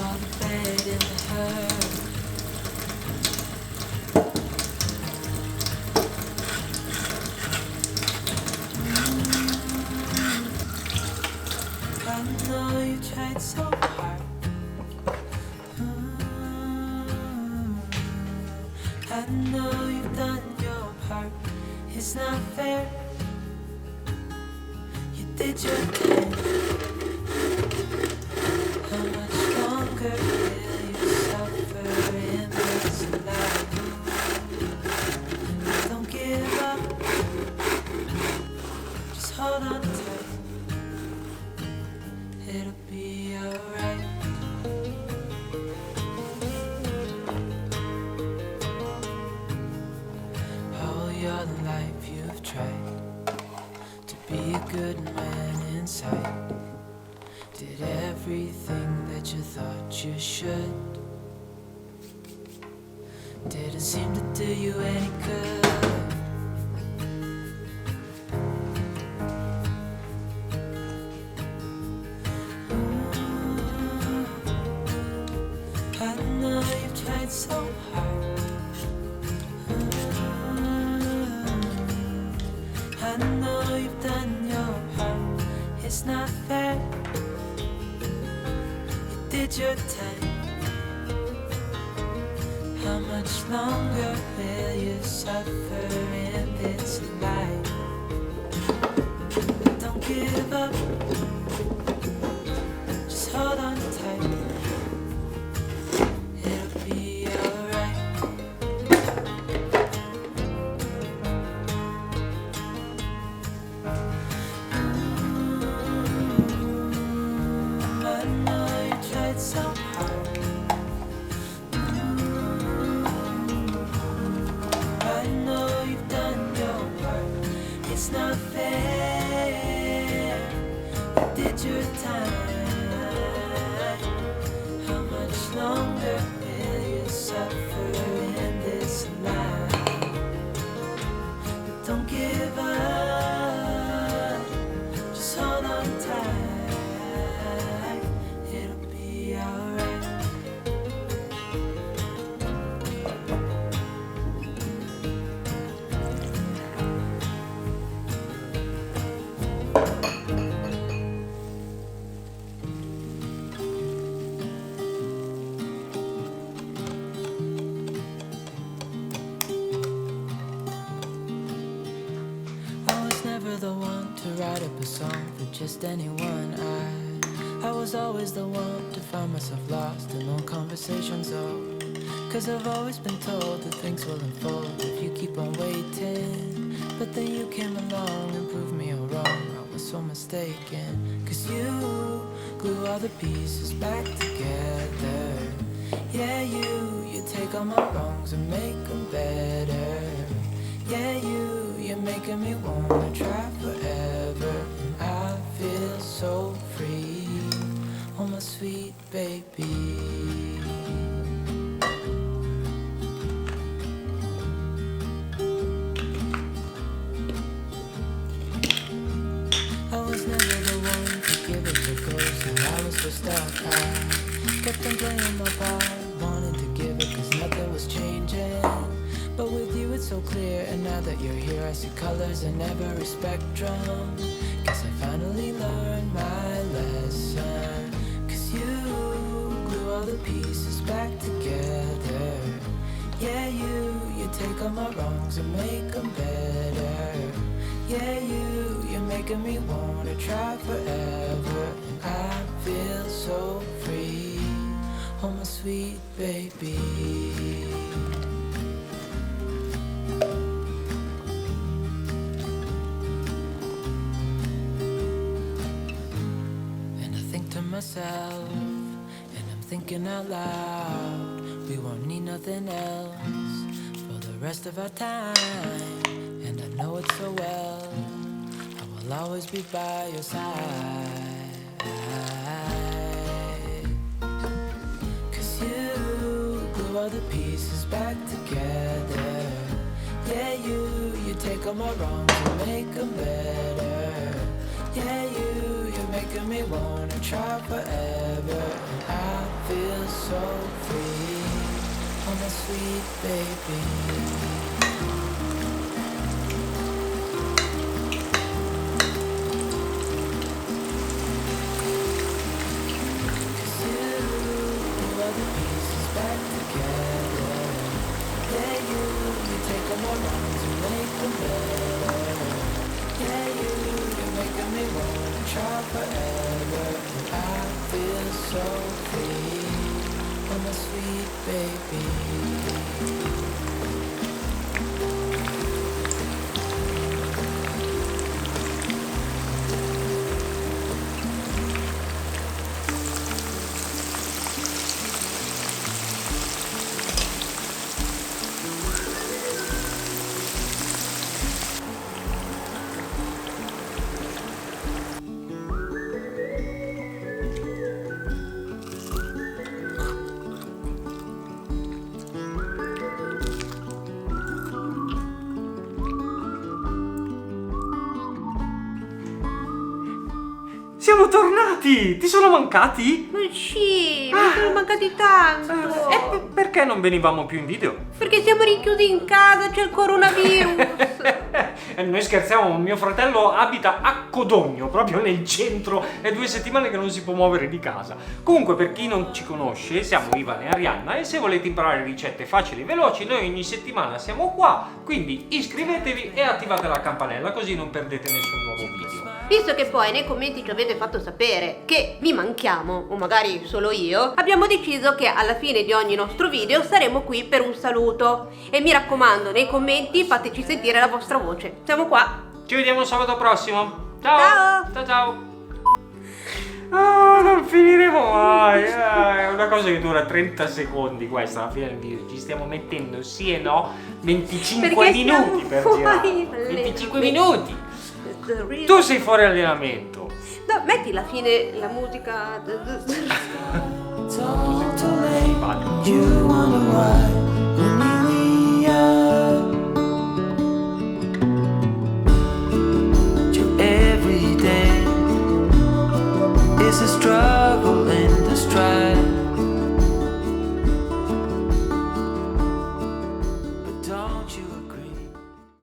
all the bad and the hurt. I know you tried so hard. I know you've done your part. It's not fair. You did your thing. How much longer will you suffer in this life? Don't give up. Just hold on tight. It'll be alright. All your life you've tried to be a good man inside. Did everything that you thought you should. Didn't seem to do you any good. I know you've tried so hard. I know you've done your part. It's not fair. You did your time. How much longer will you suffer in this life? Don't give up. Just hold on tight. It'll be alright. I know you tried so hard. I know you've done your part. It's not fair. You did your time. How much longer will you suffer in this life? Don't give up. Just hold on tight. It'll be alright. I was never the one to write up a song for just anyone. I was always the one to find myself lost in long conversations. Cause I've always been told that things will unfold if you keep on waiting. But then you came along and proved me all wrong. I was so mistaken. Cause you glue all the pieces back together. Yeah, you take all my wrongs and make them better. Yeah, you're making me wanna try forever. And I feel so free, oh my sweet baby. I was never the one to give it to ghosts, and I was so stuck. I kept on playing my part, wanted to give it cause nothing was changing. But with you it's so clear, and now that you're here I see colors in every spectrum. Guess I finally learned my lesson. Cause you glue all the pieces back together. Yeah, you take all my wrongs and make them better. Yeah, you're making me wanna try forever. And I feel so free, oh my sweet baby. Myself, and I'm thinking out loud, we won't need nothing else for the rest of our time. And I know it so well, I will always be by your side. Cause you glue all the pieces back together. Yeah, you take all my wrongs and make them better. Yeah, you're making making me wanna try forever. And I feel so free. Oh my sweet baby. Try forever, and I feel so free. Oh my sweet baby. Siamo tornati! Ti sono mancati? Sì, mi sono mancati tanto. E perché non venivamo più in video? Perché siamo rinchiusi in casa, c'è il coronavirus. Noi scherziamo, mio fratello abita a Codogno, proprio nel centro, è 2 settimane che non si può muovere di casa. Comunque, per chi non ci conosce, siamo Ivan e Arianna e se volete imparare ricette facili e veloci, noi ogni settimana siamo qua, quindi iscrivetevi e attivate la campanella così non perdete nessun nuovo video. Visto che poi nei commenti ci avete fatto sapere che vi manchiamo, o magari solo io, abbiamo deciso che alla fine di ogni nostro video saremo qui per un saluto. E mi raccomando, nei commenti fateci sentire la vostra voce. Siamo qua. Ci vediamo sabato prossimo. Ciao! Ciao! Ciao ciao! Oh, non finiremo mai! È una cosa che dura 30 secondi questa alla fine del video. Ci stiamo mettendo sì e no 25 Perché minuti per siamo girare. fuori 25 allenamento. minuti! Tu sei fuori allenamento! No, metti alla fine la musica. Told to me, you wonder why.